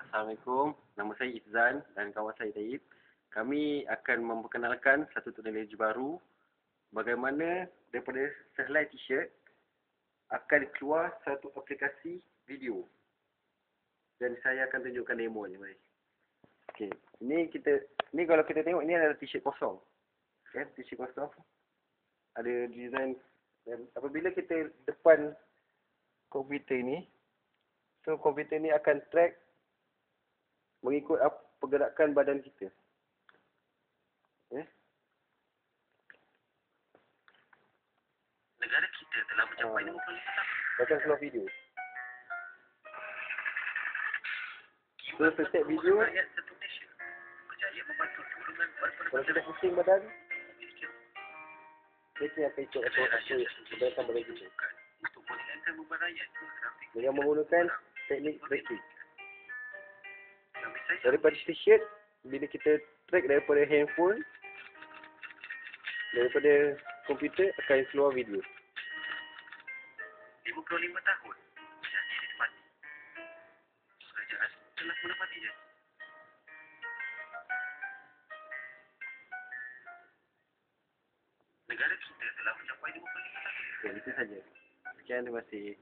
Assalamualaikum. Nama saya Izzan dan kawan saya Taib. Kami akan memperkenalkan satu teknologi baru bagaimana daripada sehelai t-shirt akan keluar satu aplikasi video. Dan saya akan tunjukkan demonya. Mari. Okey, ni kalau kita tengok ni adalah t-shirt kosong. Okay, t-shirt kosong. Ada design dan apabila kita depan komputer ni, so komputer ni akan track mengikut pergerakan badan kita. Okay. Negara kita telah mencapai 55 tahun. Macam keluar video. So setiap video, Rakyat satu Malaysia berjaya membantu golongan kalau kita pusing badan, dia akan ikut apa pergerakan badan kita. untuk meningkatkan beban rakyat grafik Dengan menggunakan teknik tracking. bagi saya Daripada t-shirt, bila kita track daripada handphone, daripada komputer akan keluar video. 55 tahun janji ditepati. Kerajaan telah menepati janji. Negara kita telah mencapai 55 tahun. Okay, itu saja. Sekian, terima kasih.